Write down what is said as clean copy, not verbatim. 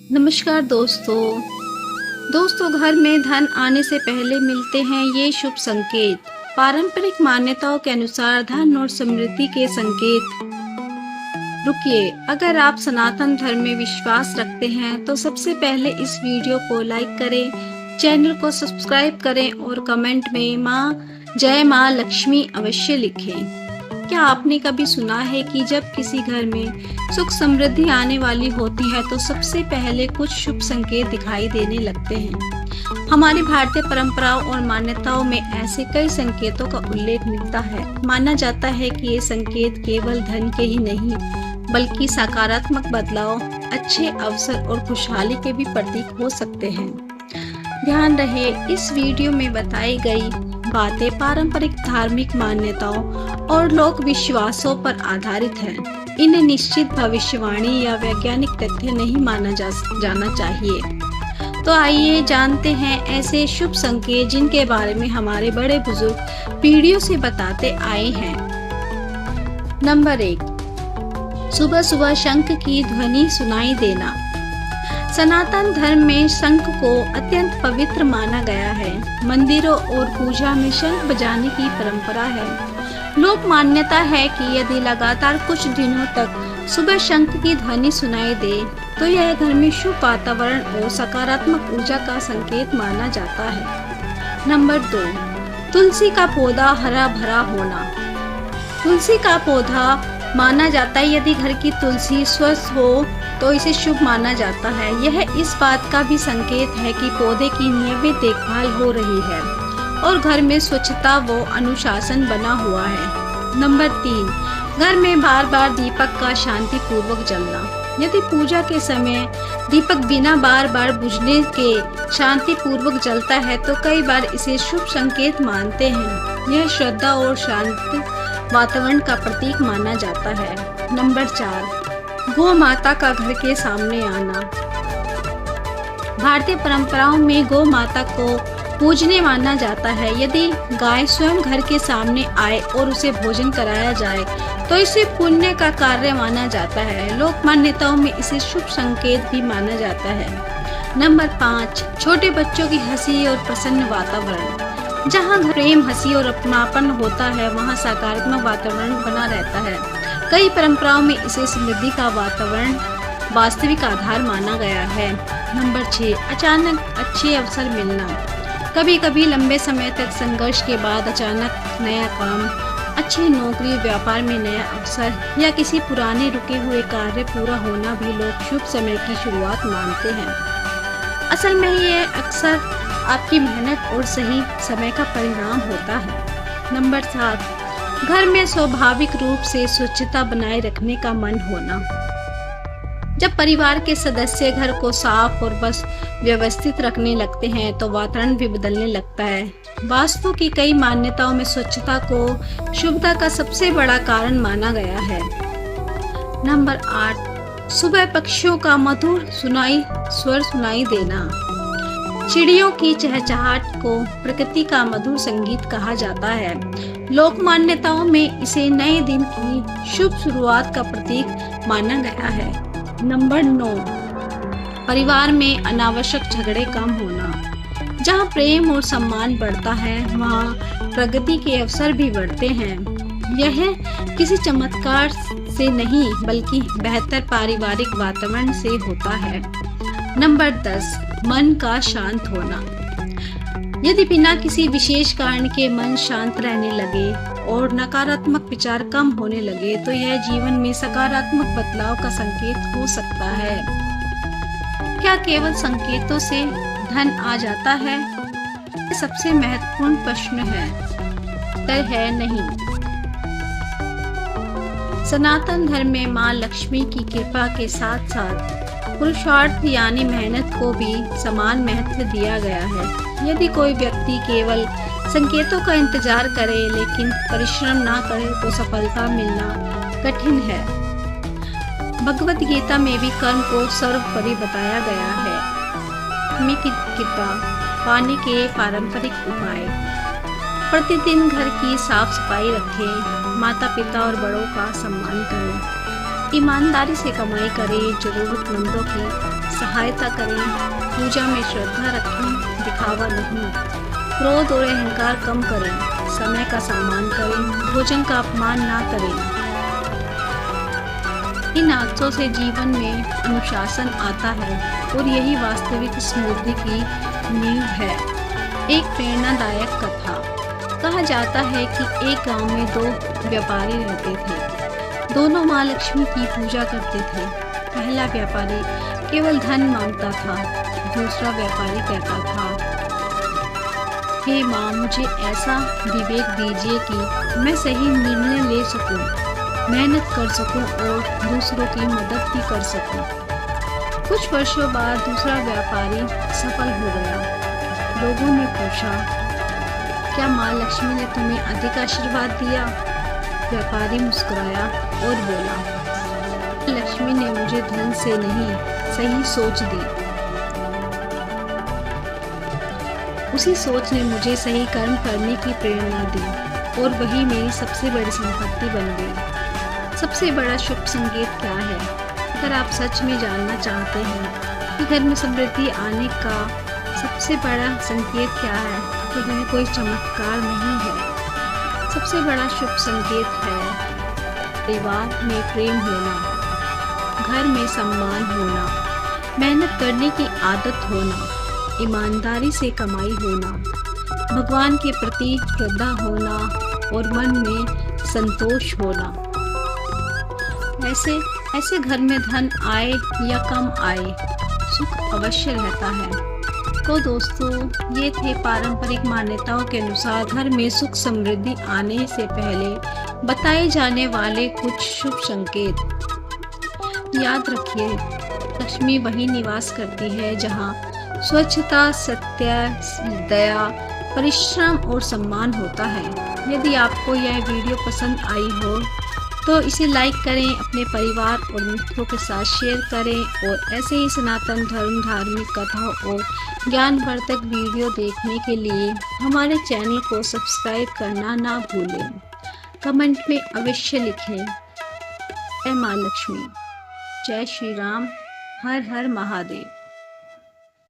नमस्कार दोस्तों घर में धन आने से पहले मिलते हैं ये शुभ संकेत। पारंपरिक मान्यताओं के अनुसार धन और समृद्धि के संकेत। रुकिए, अगर आप सनातन धर्म में विश्वास रखते हैं तो सबसे पहले इस वीडियो को लाइक करें, चैनल को सब्सक्राइब करें और कमेंट में जय माँ लक्ष्मी अवश्य लिखें। क्या आपने कभी सुना है कि जब किसी घर में सुख समृद्धि आने वाली होती है तो सबसे पहले कुछ शुभ संकेत दिखाई देने लगते हैं। हमारी भारतीय परंपराओं और मान्यताओं में ऐसे कई संकेतों का उल्लेख मिलता है। माना जाता है कि ये संकेत केवल धन के ही नहीं बल्कि सकारात्मक बदलाव, अच्छे अवसर और खुशहाली के भी प्रतीक हो सकते हैं। ध्यान रहे, इस वीडियो में बताई गई बातें पारंपरिक धार्मिक मान्यताओं और लोक विश्वासों पर आधारित हैं। इन्हें निश्चित भविष्यवाणी या वैज्ञानिक तथ्य नहीं माना जाना चाहिए। तो आइए जानते हैं ऐसे शुभ संकेत जिनके बारे में हमारे बड़े बुजुर्ग पीढ़ियों से बताते आए हैं। नंबर 1, सुबह सुबह शंख की ध्वनि सुनाई देना। सनातन धर्म में शंख को अत्यंत पवित्र माना गया है। मंदिरों और पूजा में शंख बजाने की परंपरा है। लोक मान्यता है कि यदि लगातार कुछ दिनों तक सुबह शंख की ध्वनि सुनाई दे तो यह घर में शुभ वातावरण और सकारात्मक ऊर्जा का संकेत माना जाता है। नंबर 2, तुलसी का पौधा हरा भरा होना। तुलसी का पौधा माना जाता है, यदि घर की तुलसी स्वस्थ हो तो इसे शुभ माना जाता है। यह इस बात का भी संकेत है कि पौधे की नियमित देखभाल हो रही है और घर में स्वच्छता व अनुशासन बना हुआ है। नंबर 3, घर में बार बार दीपक का शांति पूर्वक जलना। यदि पूजा के समय दीपक बिना बार बार बुझने के शांति पूर्वक जलता है तो कई बार इसे शुभ संकेत मानते हैं। यह श्रद्धा और शांत वातावरण का प्रतीक माना जाता है। नंबर 4, गौ माता का घर के सामने आना। भारतीय परंपराओं में गौ माता को पूजनीय माना जाता है। यदि गाय स्वयं घर के सामने आए और उसे भोजन कराया जाए तो इसे पुण्य का कार्य माना जाता है। लोक मान्यताओं में इसे शुभ संकेत भी माना जाता है। नंबर 5, छोटे बच्चों की हंसी और प्रसन्न वातावरण। जहाँ प्रेम, हंसी और अपनापन होता है वहाँ सकारात्मक वातावरण बना रहता है। कई परंपराओं में इसे समृद्धि का वातावरण वास्तविक आधार माना गया है। नंबर 6, अचानक अच्छे अवसर मिलना। कभी कभी लंबे समय तक संघर्ष के बाद अचानक नया काम, अच्छी नौकरी, व्यापार में नया अवसर या किसी पुराने रुके हुए कार्य पूरा होना भी लोग शुभ समय की शुरुआत मानते हैं। असल में ये अक्सर आपकी मेहनत और सही समय का परिणाम होता है। नंबर 7, घर में स्वाभाविक रूप से स्वच्छता बनाए रखने का मन होना। जब परिवार के सदस्य घर को साफ और बस व्यवस्थित रखने लगते हैं तो वातावरण भी बदलने लगता है। वास्तु की कई मान्यताओं में स्वच्छता को शुभता का सबसे बड़ा कारण माना गया है। नंबर 8, सुबह पक्षियों का मधुर स्वर सुनाई देना। चिड़ियों की चहचहाट को प्रकृति का मधुर संगीत कहा जाता है। लोक मान्यताओं में इसे नए दिन की शुभ शुरुआत का प्रतीक माना गया है। नंबर 9, परिवार में अनावश्यक झगड़े कम होना। जहाँ प्रेम और सम्मान बढ़ता है वहाँ प्रगति के अवसर भी बढ़ते हैं। यह किसी चमत्कार से नहीं बल्कि बेहतर पारिवारिक वातावरण से होता है। नंबर 10, मन का शांत होना। यदि बिना किसी विशेष कारण के मन शांत रहने लगे और नकारात्मक विचार कम होने लगे तो यह जीवन में सकारात्मक बदलाव का संकेत हो सकता है। क्या केवल संकेतों से धन आ जाता है? यह सबसे महत्वपूर्ण प्रश्न है। उत्तर है नहीं। सनातन धर्म में माँ लक्ष्मी की कृपा के साथ साथ पुरुषार्थ यानी मेहनत को भी समान महत्व दिया गया है। यदि कोई व्यक्ति केवल संकेतों का इंतजार करे लेकिन परिश्रम ना करे तो सफलता मिलना कठिन है। भगवत गीता में भी कर्म को सर्वोपरि बताया गया है। लक्ष्मी की कृपा पाने के पारंपरिक उपाय। प्रतिदिन घर की साफ सफाई रखें, माता पिता और बड़ों का सम्मान करें, ईमानदारी से कमाई करें, जरूरतमंदों की सहायता सहायता करें, पूजा में श्रद्धा रखें, दिखावा नहीं। क्रोध और अहंकार कम करें, समय का सम्मान करें, भोजन का अपमान ना करें। इन आदतों से जीवन में अनुशासन आता है और यही वास्तविक समृद्धि की नींव है। एक प्रेरणादायक कथा। कहा जाता है कि एक गांव में दो व्यापारी रहते थे। दोनों माँ लक्ष्मी की पूजा करते थे। पहला व्यापारी केवल धन मांगता था, दूसरा व्यापारी कहता था, हे माँ, मुझे ऐसा विवेक दीजिए कि मैं सही निर्णय ले सकूं, मेहनत कर सकूं और दूसरों की मदद भी कर सकूं। कुछ वर्षों बाद दूसरा व्यापारी सफल हो गया। लोगों ने पूछा, क्या माँ लक्ष्मी ने तुम्हें अधिक आशीर्वाद दिया? व्यापारी मुस्कुराया और बोला, लक्ष्मी ने मुझे धन से नहीं, सही सोच दी। उसी सोच ने मुझे सही कर्म करने की प्रेरणा दी और वही मेरी सबसे बड़ी संपत्ति बन गई। सबसे बड़ा शुभ संकेत क्या है? अगर आप सच में जानना चाहते हैं कि घर में समृद्धि आने का सबसे बड़ा संकेत क्या है, तो वह कोई चमत्कार नहीं है। सबसे बड़ा शुभ संकेत है परिवार में प्रेम होना, घर में सम्मान होना, मेहनत करने की आदत होना, ईमानदारी से कमाई होना, भगवान के प्रति श्रद्धा होना और मन में संतोष होना। ऐसे घर में धन आए या कम आए, सुख अवश्य रहता है। तो दोस्तों, ये थे पारंपरिक मान्यताओं के अनुसार घर में सुख समृद्धि आने से पहले बताए जाने वाले कुछ शुभ संकेत। याद रखिए, लक्ष्मी वहीं निवास करती है जहाँ स्वच्छता, सत्य, दया, परिश्रम और सम्मान होता है। यदि आपको यह वीडियो पसंद आई हो तो इसे लाइक करें, अपने परिवार और मित्रों के साथ शेयर करें और ऐसे ही सनातन धर्म, धार्मिक कथाओं और ज्ञानवर्धक वीडियो देखने के लिए हमारे चैनल को सब्सक्राइब करना ना भूलें। कमेंट में अवश्य लिखें, जय माँ लक्ष्मी, जय श्री राम, हर हर महादेव।